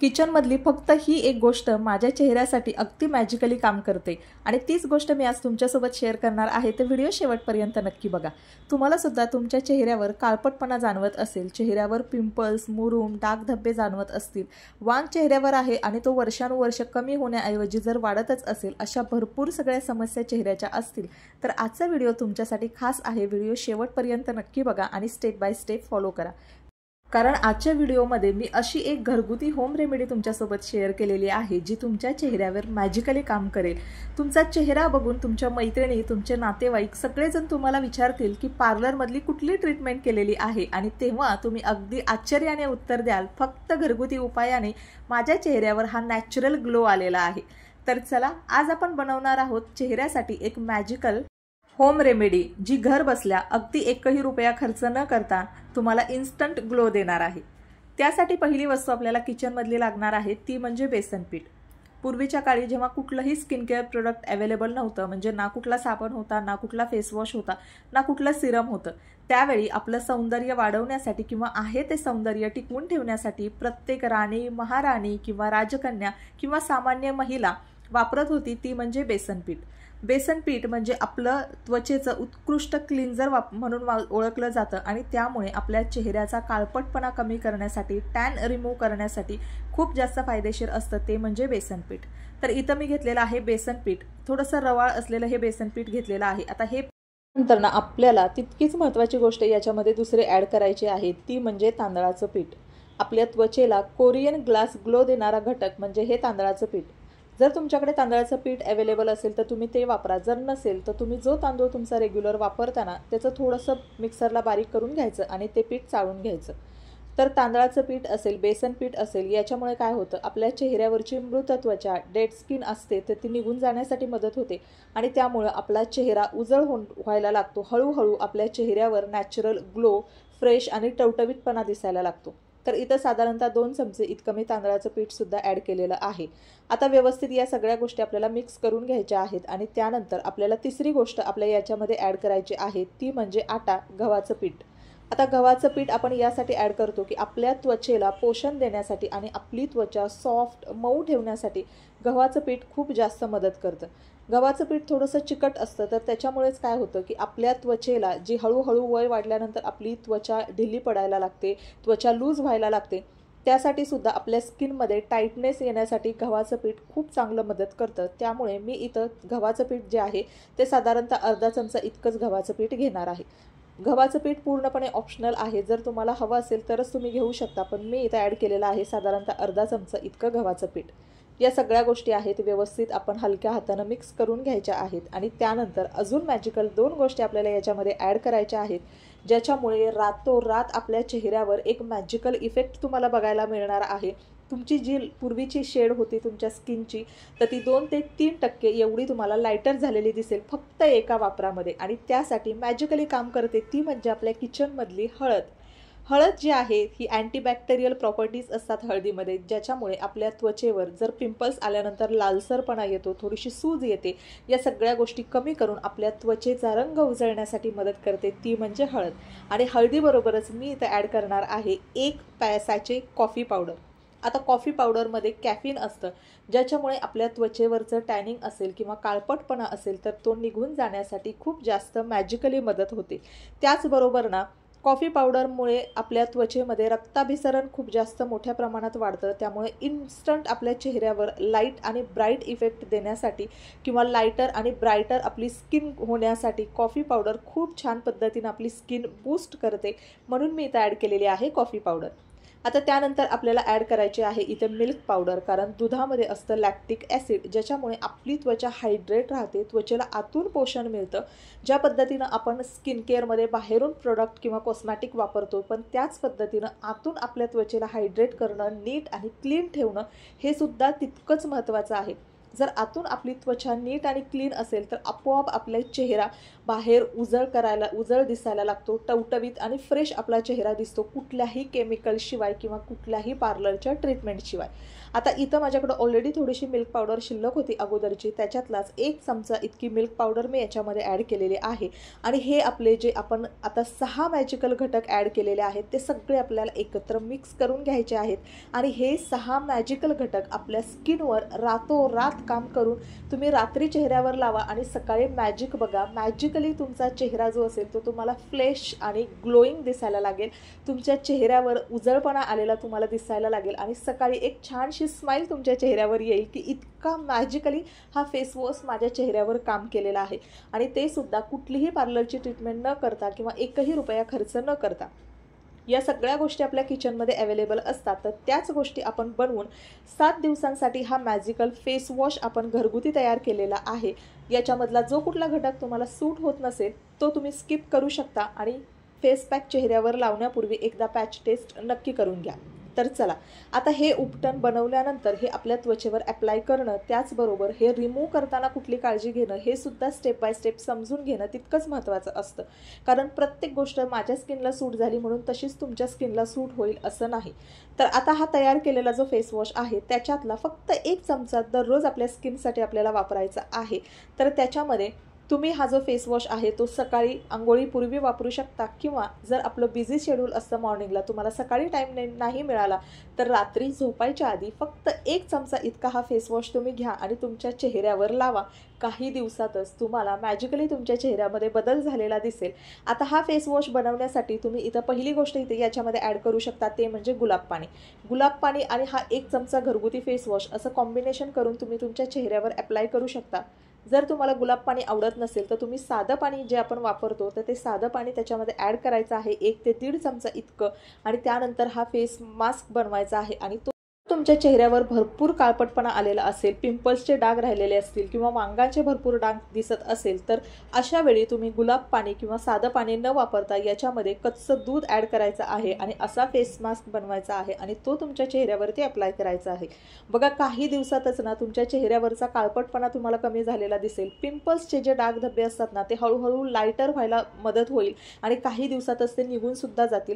किचनमधली फक्त ही एक गोष्ट माझ्या चेहऱ्यासाठी अगदी मॅजिकली काम करते आणि तीच गोष्ट मी आज तुमच्यासोबत शेअर करणार आहे। तर व्हिडिओ शेवटपर्यंत नक्की बघा। तुम्हाला सुद्धा तुमच्या चेहऱ्यावर काळपटपणा जाणवत असेल, चेहऱ्यावर पिंपल्स, मुरूम, डाग धब्बे जाणवत असतील, वांग चेहऱ्यावर आहे आणि तो वर्षानुवर्ष कमी होण्याऐवजी जर वाढतच असेल, अशा भरपूर सगळ्या समस्या चेहऱ्याच्या असतील तर आजचा व्हिडिओ तुमच्यासाठी खास आहे। व्हिडिओ शेवटपर्यंत नक्की बघा आणि स्टेप बाय स्टेप फॉलो करा, कारण आजच्या व्हिडिओमध्ये मी अशी एक घरगुती होम रेमेडी तुमच्यासोबत शेअर केलेली आहे जी तुमच्या चेहऱ्यावर मॅजिकली काम करेल। तुमचा चेहरा बघून तुमच्या मैत्रिणी, तुमचे नातेवाईक सगळेजण तुम्हाला विचारतील की पार्लरमधली कुठली ट्रीटमेंट केलेली आहे आणि तेव्हा तुम्ही अगदी आश्चर्याने उत्तर द्याल, फक्त घरगुती उपायाने माझ्या चेहऱ्यावर हा नॅचरल ग्लो आलेला आहे। तर चला, आज आपण बनवणार आहोत चेहऱ्यासाठी एक मॅजिकल होम रेमेडी जी घर बसल्या अगदी एकही रुपया खर्च न करता तुम्हाला इन्स्टंट ग्लो देणार आहे। त्यासाठी पहिली वस्तू आपल्याला किचनमधली लागणार आहे ती म्हणजे बेसन पीठ। पूर्वीच्या काळी जेव्हा कुठलंही स्किन केअर प्रोडक्ट अवेलेबल नव्हतं, म्हणजे ना कुठला साबण होता, ना कुठला फेस वॉश होता, ना कुठलं सिरम होतं, त्यावेळी आपलं सौंदर्य वाढवण्यासाठी किंवा आहे ते सौंदर्य टिकवून ठेवण्यासाठी प्रत्येक राणी, महाराणी किंवा राजकन्या किंवा सामान्य महिला वापरत होती ती म्हणजे बेसन पीठ। बेसन पीठ म्हणजे आपलं त्वचेचं उत्कृष्ट क्लिन्झर म्हणून ओळखलं जातं आणि त्यामुळे आपल्या चेहऱ्याचा काळपटपणा कमी करण्यासाठी, टॅन रिमूव्ह करण्यासाठी खूप जास्त फायदेशीर असतं ते म्हणजे बेसन पीठ। तर इथं मी घेतलेलं आहे बेसन पीठ, थोडंसं रवाळ असलेलं हे बेसन पीठ घेतलेलं आहे। आता हे नंतर ना आपल्याला तितकीच महत्त्वाची गोष्ट याच्यामध्ये दुसरे ॲड करायची आहे ती म्हणजे तांदळाचं पीठ। आपल्या त्वचेला कोरियन ग्लास ग्लो देणारा घटक म्हणजे हे तांदळाचं पीठ। जर तुमच्याकडे तांदळाचं पीठ अवेलेबल असेल तर तुम्ही ते वापरा, जर नसेल तर तुम्ही जो तांदूळ तुमचा रेग्युलर वापरताना त्याचं थोडंसं मिक्सरला बारीक करून घ्यायचं आणि ते पीठ चाळून घ्यायचं। तर तांदळाचं पीठ असेल, बेसन पीठ असेल, याच्यामुळे काय होतं, आपल्या चेहऱ्यावरची मृत त्वचा, डेड स्किन असते तर ती निघून जाण्यासाठी मदत होते आणि त्यामुळे आपला चेहरा उजळ व्हायला लागतो। हळूहळू आपल्या चेहऱ्यावर नॅचरल ग्लो, फ्रेश आणि टवटवीतपणा दिसायला लागतो। तर इथं साधारणतः 2 चमचे इतकं मी तांदळाचं पीठ सुद्धा ॲड केलेलं आहे। आता व्यवस्थित या सगळ्या गोष्टी आपल्याला मिक्स करून घ्यायच्या आहेत आणि त्यानंतर आपल्याला तिसरी गोष्ट आपल्या याच्यामध्ये ॲड करायची आहे ती म्हणजे आटा, गव्हाचं पीठ। आता गव्हाचं पीठ आपण यासाठी ॲड करतो की आपल्या त्वचेला पोषण देण्यासाठी आणि आपली त्वचा सॉफ्ट, मऊ ठेवण्यासाठी गव्हाचं पीठ खूप जास्त मदत करतं। गव्हाचं पीठ थोडंसं चिकट असतं तर त्याच्यामुळेच काय होतं की आपल्या त्वचेला जी हळूहळू वय वाढल्यानंतर आपली त्वचा ढिली पडायला लागते, त्वचा लूज व्हायला लागते, त्यासाठी सुद्धा आपल्या स्किनमध्ये टाईटनेस येण्यासाठी गव्हाचं पीठ खूप चांगलं मदत करतं। त्यामुळे मी इथं गव्हाचं पीठ जे आहे ते साधारणतः अर्धा चमचा इतकंच गव्हाचं पीठ घेणार आहे। गव्हाचं पीठ पूर्णपणे ऑप्शनल आहे, जर तुम्हाला हवं असेल तरच तुम्ही घेऊ शकता, पण मी इथं ॲड केलेलं आहे साधारणतः अर्धा चमचा इतकं गव्हाचं पीठ। या सगळ्या गोष्टी आहेत व्यवस्थित आपण हलक्या हातानं मिक्स करून घ्यायच्या आहेत आणि त्यानंतर अजून मॅजिकल 2 गोष्टी आपल्याला याच्यामध्ये ॲड करायच्या आहेत, ज्याच्यामुळे रातोरात आपल्या चेहऱ्यावर एक मॅजिकल इफेक्ट तुम्हाला बघायला मिळणार आहे। तुमची जी पूर्वीची शेड होती तुमच्या स्किनची तर ती 2 ते 3% एवढी तुम्हाला लायटर झालेली दिसेल फक्त एका वापरामध्ये। आणि त्यासाठी मॅजिकली काम करते ती म्हणजे आपल्या किचनमधली हळद। हळद जी आहे ही अँटीबॅक्टेरियल प्रॉपर्टीज असतात हळदीमध्ये, ज्याच्यामुळे आपल्या त्वचेवर जर पिंपल्स आल्यानंतर लालसरपणा येतो, थोडीशी सूज येते, या सगळ्या गोष्टी कमी करून आपल्या त्वचेचा रंग उजळण्यासाठी मदत करते ती म्हणजे हळद। आणि हळदीबरोबरच मी इथं ॲड करणार आहे 1 सॅचे कॉफी पावडर। आता कॉफी पावडरमध्ये कॅफीन असतं, ज्याच्यामुळे आपल्या त्वचेवरचं टॅनिंग असेल किंवा काळपटपणा असेल तर तो निघून जाण्यासाठी खूप जास्त मॅजिकली मदत होते। त्याचबरोबर ना कॉफी पावडरमुळे आपल्या त्वचेमध्ये रक्ताभिसरण खूप जास्त मोठ्या प्रमाणात वाढतं, त्यामुळे इन्स्टंट आपल्या चेहऱ्यावर लाईट आणि ब्राईट इफेक्ट देण्यासाठी किंवा लाईटर आणि ब्राईटर आपली स्किन होण्यासाठी कॉफी पावडर खूप छान पद्धतीनं आपली स्किन बूस्ट करते, म्हणून मी इथं ॲड केलेली आहे कॉफी पावडर। आता त्यानंतर आपल्याला ॲड करायचे आहे इथे मिल्क पावडर, कारण दुधामध्ये असतं लॅक्टिक ॲसिड, ज्याच्यामुळे आपली त्वचा हायड्रेट राहते, त्वचेला आतून पोषण मिळतं। ज्या पद्धतीनं आपण स्किन केअरमध्ये बाहेरून प्रोडक्ट किंवा कॉस्मॅटिक वापरतो, पण त्याच पद्धतीनं आतून आपल्या त्वचेला हायड्रेट करणं, नीट आणि क्लीन ठेवणं हे सुद्धा तितकंच महत्त्वाचं आहे। जर आतून आपली त्वचा नीट आणि क्लीन असेल तर आपोआप आपला चेहरा बाहेर उजळ दिसायला लागतो, टवटवीत आणि फ्रेश आपला चेहरा दिसतो, कुठल्याही केमिकलशिवाय किंवा कुठल्याही पार्लरच्या ट्रीटमेंटशिवाय. आता इथं माझ्याकडे ऑलरेडी थोडीशी मिल्क पावडर शिल्लक होती अगोदरची, त्याच्यातलाच 1 चमचा इतकी मिल्क पावडर मी याच्यामध्ये ॲड केलेली आहे. आणि हे आपले जे आपण आता 6 मॅजिकल घटक ॲड केलेले आहेत ते सगळे आपल्याला एकत्र मिक्स करून घ्यायचे आहेत. आणि हे 6 मॅजिकल घटक आपल्या स्किनवर रातोरात काम करून तुम्ही रात्री चेहऱ्यावर लावा आणि सकाळी मॅजिक बघा. मॅजिकली तुमचा चेहरा जो असेल तो तुम्हाला फ्रेश आणि ग्लोईंग दिसायला लागेल, तुमच्या चेहऱ्यावर उजळपणा आलेला तुम्हाला दिसायला लागेल आणि सकाळी एक छानशी स्माईल तुमच्या चेहऱ्यावर येईल की इतका मॅजिकली हा फेस वॉश माझ्या चेहऱ्यावर काम केलेला आहे. आणि ते सुद्धा कुठलीही पार्लरची ट्रीटमेंट न करता किंवा एकही रुपया खर्च न करता. या सगळ्या गोष्टी आपल्या किचनमध्ये अवेलेबल असतात. तर त्याच गोष्टी आपण बनवून 7 दिवसांसाठी हा मॅजिकल फेस वॉश आपण घरगुती तयार केलेला आहे. याच्यामधला जो कुठला घटक तुम्हाला सूट होत नसेल तो तुम्ही स्किप करू शकता आणि फेस पॅक चेहऱ्यावर लावण्यापूर्वी एकदा पॅच टेस्ट नक्की करून घ्या. तर चला, आता हे उपटन बनवल्यानंतर हे आपल्या त्वचेवर अप्लाय करणं, त्याचबरोबर हे रिमूव्ह करताना कुठली काळजी घेणं हे सुद्धा स्टेप बाय स्टेप समजून घेणं तितकंच महत्त्वाचं असतं. कारण प्रत्येक गोष्ट माझ्या स्किनला सूट झाली म्हणून तशीच तुमच्या स्किनला सूट होईल असं नाही. तर आता हा तयार केलेला जो फेस वॉश आहे त्याच्यातला फक्त 1 चमचा दररोज आपल्या स्किनसाठी आपल्याला वापरायचा आहे. तर त्याच्यामध्ये तुम्ही हा जो फेस वॉश आहे तो सकाळी अंघोळीपूर्वी वापरू शकता किंवा जर आपलं बिझी शेड्यूल असतं मॉर्निंगला, तुम्हाला सकाळी टाईम नाही मिळाला तर रात्री झोपायच्या आधी फक्त 1 चमचा इतका हा फेस वॉश तुम्ही घ्या आणि तुमच्या चेहऱ्यावर लावा. काही दिवसातच तुम्हाला मॅजिकली तुमच्या चेहऱ्यामध्ये बदल झालेला दिसेल. आता हा फेस वॉश बनवण्यासाठी तुम्ही इथं पहिली गोष्ट इथे याच्यामध्ये ॲड करू शकता ते म्हणजे गुलाब पाणी. गुलाब पाणी आणि हा 1 चमचा घरगुती फेस वॉश असं कॉम्बिनेशन करून तुम्ही तुमच्या चेहऱ्यावर अप्लाय करू शकता. जर तुम्हाला गुलाब पाणी आवडत नसेल तर तुम्ही साधं पाणी जे आपण वापरतो तर ते साधं पाणी त्याच्यामध्ये ॲड करायचं आहे 1 ते 1.5 चमचा इतकं. आणि त्यानंतर हा फेस मास्क बनवायचा आहे आणि तो तुमच्या चेहऱ्यावर भरपूर काळपटपणा आलेला असेल, पिंपल्सचे डाग राहिलेले असतील किंवा वांगाचे भरपूर डाग दिसत असेल तर अशा वेळी तुम्ही गुलाब पाणी किंवा साधं पाणी न वापरता याच्यामध्ये कच्चं दूध ॲड करायचं आहे आणि असा फेस मास्क बनवायचा आहे आणि तो तुमच्या चेहऱ्यावरती अप्लाय करायचा आहे. बघा, काही दिवसातच ना तुमच्या चेहऱ्यावरचा काळपटपणा तुम्हाला कमी झालेला दिसेल. पिंपल्सचे जे डाग धब्बे असतात ना ते हळूहळू लाईटर व्हायला मदत होईल आणि काही दिवसातच ते निघून सुद्धा जातील.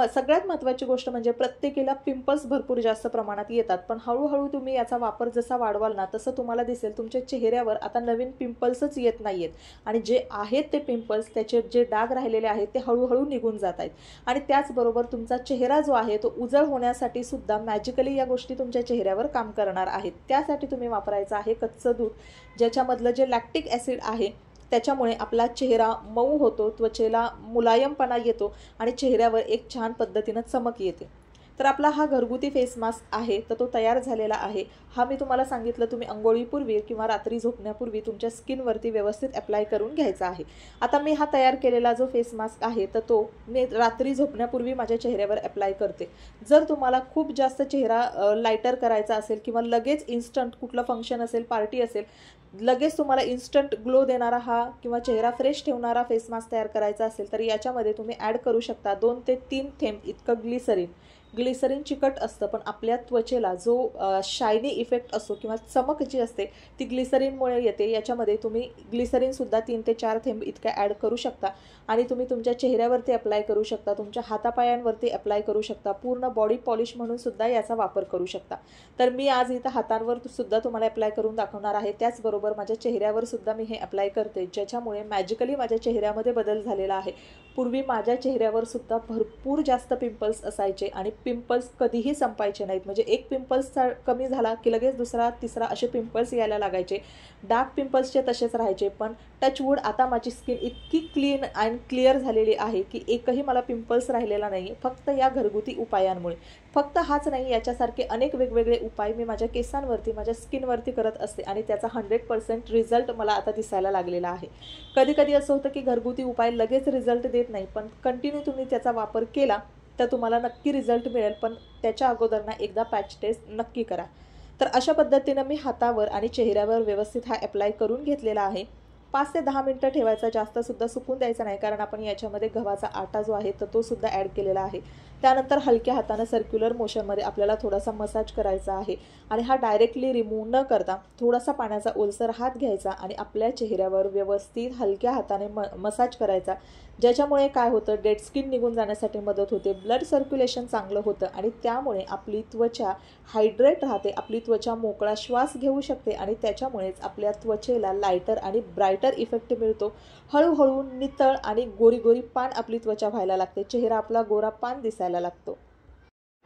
सगळ्यात महत्त्वाची गोष्ट म्हणजे प्रत्येकीला पिंपल्स भरपूर जास्त प्रमाणात येतात, पण हळूहळू तुम्ही याचा वापर जसा वाढवाल ना तसं तुम्हाला दिसेल तुमच्या चेहऱ्यावर आता नवीन पिंपल्सच येत नाहीयेत आणि जे आहेत ते पिंपल्स, त्याचे जे डाग राहिलेले आहेत ते हळूहळू निघून जात आहेत. आणि त्याचबरोबर तुमचा चेहरा जो आहे तो उजळ होण्यासाठी सुद्धा मॅजिकली या गोष्टी तुमच्या चेहऱ्यावर काम करणार आहेत. त्यासाठी तुम्ही वापरायचं आहे कच्चं दूध, ज्याच्यामधलं जे लॅक्टिक ॲसिड आहे त्याच्यामुळे आपला चेहरा मऊ होतो, त्वचेला मुलायमपणा येतो आणि चेहऱ्यावर एक छान पद्धतीनं चमक येते. तर आपला हा घरगुती फेस मास्क आहे तर तो तयार झालेला आहे. हा मी तुम्हाला सांगितलं तुम्ही अंघोळीपूर्वी किंवा रात्री झोपण्यापूर्वी तुमच्या स्किनवरती व्यवस्थित अप्लाय करून घ्यायचा आहे. आता मी हा तयार केलेला जो फेस मास्क आहे तर तो मी रात्री झोपण्यापूर्वी माझ्या चेहऱ्यावर अप्लाय करते. जर तुम्हाला खूप जास्त चेहरा लाईटर करायचा असेल किंवा लगेच इन्स्टंट कुठलं फंक्शन असेल, पार्टी असेल, लगेच तुम्हाला इन्स्टंट ग्लो देणारा हा किंवा चेहरा फ्रेश ठेवणारा फेस मास्क तयार करायचा असेल तर याच्यामध्ये तुम्ही ॲड करू शकता 2 ते 3 थेंब इतकं ग्लिसरीन. ग्लिसरीन चिकट असतं पण आपल्या त्वचेला जो शायनी इफेक्ट असतो किंवा चमक जी असते ती ग्लिसरीनमुळे येते. याच्यामध्ये तुम्ही ग्लिसरीनसुद्धा 3 ते 4 थेंब इतक्या ॲड करू शकता आणि तुम्ही तुमच्या चेहऱ्यावरती अप्लाय करू शकता, तुमच्या हातापायांवरती अप्लाय करू शकता, पूर्ण बॉडी पॉलिश म्हणून सुद्धा याचा वापर करू शकता. तर मी आज इथं हातांवर सुद्धा तुम्हाला अप्लाय करून दाखवणार आहे. त्याचबरोबर माझ्या चेहऱ्यावर सुद्धा मी हे अप्लाय करते, ज्याच्यामुळे मॅजिकली माझ्या चेहऱ्यामध्ये बदल झालेला आहे. पूर्वी माझ्या चेहऱ्यावर सुद्धा भरपूर जास्त पिंपल्स असायचे आणि पिंपल्स कधीही संपायचे नाहीत. म्हणजे एक पिंपल्स कमी झाला की लगेच दुसरा तिसरा असे पिंपल्स यायला लागायचे. डार्क पिंपल्सचे तसेच राहायचे. पण टचवूड आता माझी स्किन इतकी क्लीन अँड क्लिअर झालेली आहे की एकही मला पिंपल्स राहिलेला नाही, फक्त या घरगुती उपायांमुळे. फक्त हाच नाही, याच्यासारखे अनेक वेगवेगळे उपाय मी माझ्या केसांवरती, माझ्या स्किनवरती करत असते आणि त्याचा 100% रिझल्ट मला आता दिसायला लागलेला आहे. कधी कधी असं होतं की घरगुती उपाय लगेच रिझल्ट देत नाही, पण कंटिन्यू तुम्ही त्याचा वापर केला तर तुम्हाला नक्की रिझल्ट मिळेल. पण त्याच्या अगोदर ना एकदा पॅच टेस्ट नक्की करा. तर अशा पद्धतीनं मी हातावर आणि चेहऱ्यावर व्यवस्थित हा अप्लाय करून घेतलेला आहे. 5 ते 10 मिनटं ठेवायचा, जास्तसुद्धा सुकून द्यायचा नाही, कारण आपण याच्यामध्ये गव्हाचा आटा जो आहे तर तो सुद्धा ॲड केलेला आहे. त्यानंतर हलक्या हाताने सर्क्युलर मोशनमध्ये आपल्याला थोडासा मसाज करायचा आहे आणि हा डायरेक्टली रिमूव्ह न करता थोडासा पाण्याचा ओलसर हात घ्यायचा आणि आपल्या चेहऱ्यावर व्यवस्थित हलक्या हाताने मसाज करायचा, ज्याच्यामुळे काय होतं, डेड स्किन निघून जाण्यासाठी मदत होते, ब्लड सर्क्युलेशन चांगलं होतं आणि त्यामुळे आपली त्वचा हायड्रेट राहते, आपली त्वचा मोकळा श्वास घेऊ शकते आणि त्याच्यामुळेच आपल्या त्वचेला लायटर आणि ब्रायटर इफेक्ट मिळतो। हळूहळू नितळ आणि गोरी गोरी पान आपली त्वचा व्हायला लागते, चेहरा आपला गोरा पान दिसायला लागतो।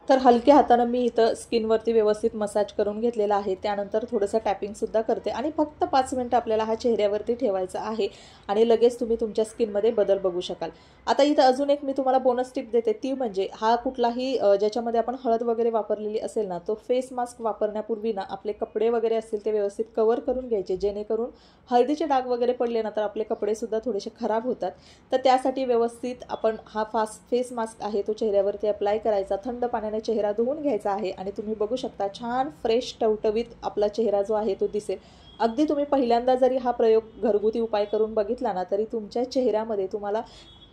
तर हलक्या हाताने मी इथं स्किनवरती व्यवस्थित मसाज करून घेतलेला आहे। त्यानंतर थोडंसं टॅपिंगसुद्धा करते आणि फक्त 5 मिनिटं आपल्याला हा चेहऱ्यावरती ठेवायचा आहे आणि लगेच तुम्ही तुमच्या स्किनमध्ये बदल बघू शकाल। आता इथं अजून एक मी तुम्हाला बोनस टिप देते, ती म्हणजे हा कुठलाही ज्याच्यामध्ये आपण हळद वगैरे वापरलेली असेल ना, तो फेस मास्क वापरण्यापूर्वी ना आपले कपडे वगैरे असतील ते व्यवस्थित कव्हर करून घ्यायचे, जेणेकरून हळदीचे डाग वगैरे पडले ना तर आपले कपडेसुद्धा थोडेसे खराब होतात। तर त्यासाठी व्यवस्थित आपण हा फेस मास्क आहे तो चेहऱ्यावरती अप्लाय करायचा, थंड पाण्याने चेहरा धुवून घ्यायचा आहे आणि तुम्ही बघू शकता छान फ्रेश टवटवीत आपला चेहरा जो आहे तो दिसेल। अगदी तुम्ही पहिल्यांदा जरी हा प्रयोग घरगुती उपाय करून बघितला ना तरी तुमच्या चेहऱ्यामध्ये तुम्हाला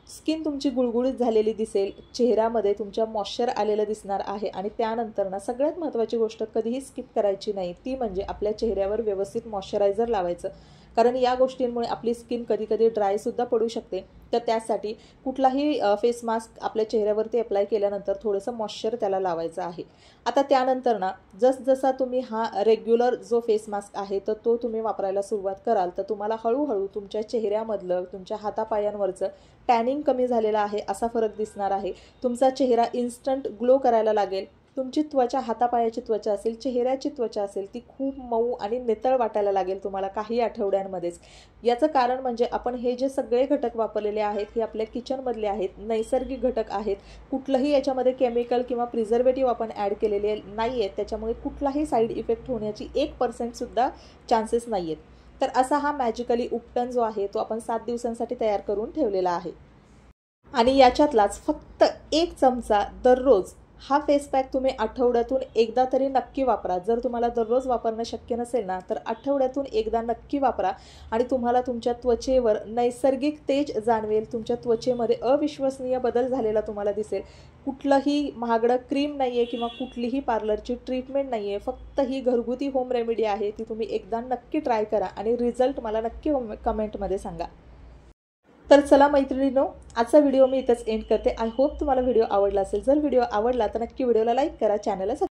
स्किन तुमची गुळगुळीत झालेली दिसेल, चेहऱ्यामध्ये तुमच्या मॉइश्चर आलेलं दिसणार आहे आणि त्यानंतर ना सगळ्यात महत्त्वाची गोष्ट कधीही स्किप करायची नाही, ती म्हणजे आपल्या चेहऱ्यावर व्यवस्थित मॉइश्चरायझर लावायचं, कारण या गोष्टींमुळे आपली स्किन कधी कधी ड्रायसुद्धा पडू शकते। तर त्यासाठी कुठलाही फेस मास्क आपल्या चेहऱ्यावरती अप्लाय केल्यानंतर थोडंसं मॉइश्चर त्याला लावायचं आहे। आता त्यानंतर ना जसजसा तुम्ही हा रेग्युलर जो फेस मास्क आहे तर तो तुम्ही वापरायला सुरुवात कराल तर तुम्हाला हळूहळू तुमच्या चेहऱ्यामधलं, तुमच्या हातापायांवरचं टॅनिंग कमी झालेलं आहे असा फरक दिसणार आहे। तुमचा चेहरा इन्स्टंट ग्लो करायला लागेल, तुमची त्वचा, हातापायाची त्वचा असेल, चेहऱ्याची त्वचा असेल, ती खूप मऊ आणि नितळ वाटायला लागेल तुम्हाला काही आठवड्यांमध्येच। याचं कारण म्हणजे आपण हे जे सगळे घटक वापरलेले आहेत हे आपल्या किचनमधले आहेत, नैसर्गिक घटक आहेत, कुठलंही याच्यामध्ये केमिकल किंवा प्रिझर्वेटिव्ह आपण ॲड केलेले नाही आहेत, त्याच्यामुळे कुठलाही साईड इफेक्ट होण्याची 1% सुद्धा चान्सेस नाही आहेत। तर असा हा मॅजिकली उपटन जो आहे तो आपण 7 दिवसांसाठी तयार करून ठेवलेला आहे आणि याच्यातलाच फक्त 1 चमचा दररोज हा फेस पॅक तुम्ही आठवड्यातून एकदा तरी नक्की वापरा। जर तुम्हाला दररोज वापरणं शक्य नसेल ना तर आठवड्यातून एकदा नक्की वापरा आणि तुम्हाला तुमच्या त्वचेवर नैसर्गिक तेज जाणवेल, तुमच्या त्वचेमध्ये अविश्वसनीय बदल झालेला तुम्हाला दिसेल। कुठलंही महागडं क्रीम नाही आहे किंवा कुठलीही पार्लरची ट्रीटमेंट नाही आहे, फक्त ही घरगुती होम रेमेडी आहे, ती तुम्ही एकदा नक्की ट्राय करा आणि रिझल्ट मला नक्की कमेंटमध्ये सांगा। तर चला मैत्रिणींनो, आजचा व्हिडिओ मी इथंच एंड करते। आय होप तुम्हाला व्हिडिओ आवडला असेल। जर व्हिडिओ आवडला तर नक्की व्हिडिओला लाईक करा, चॅनलला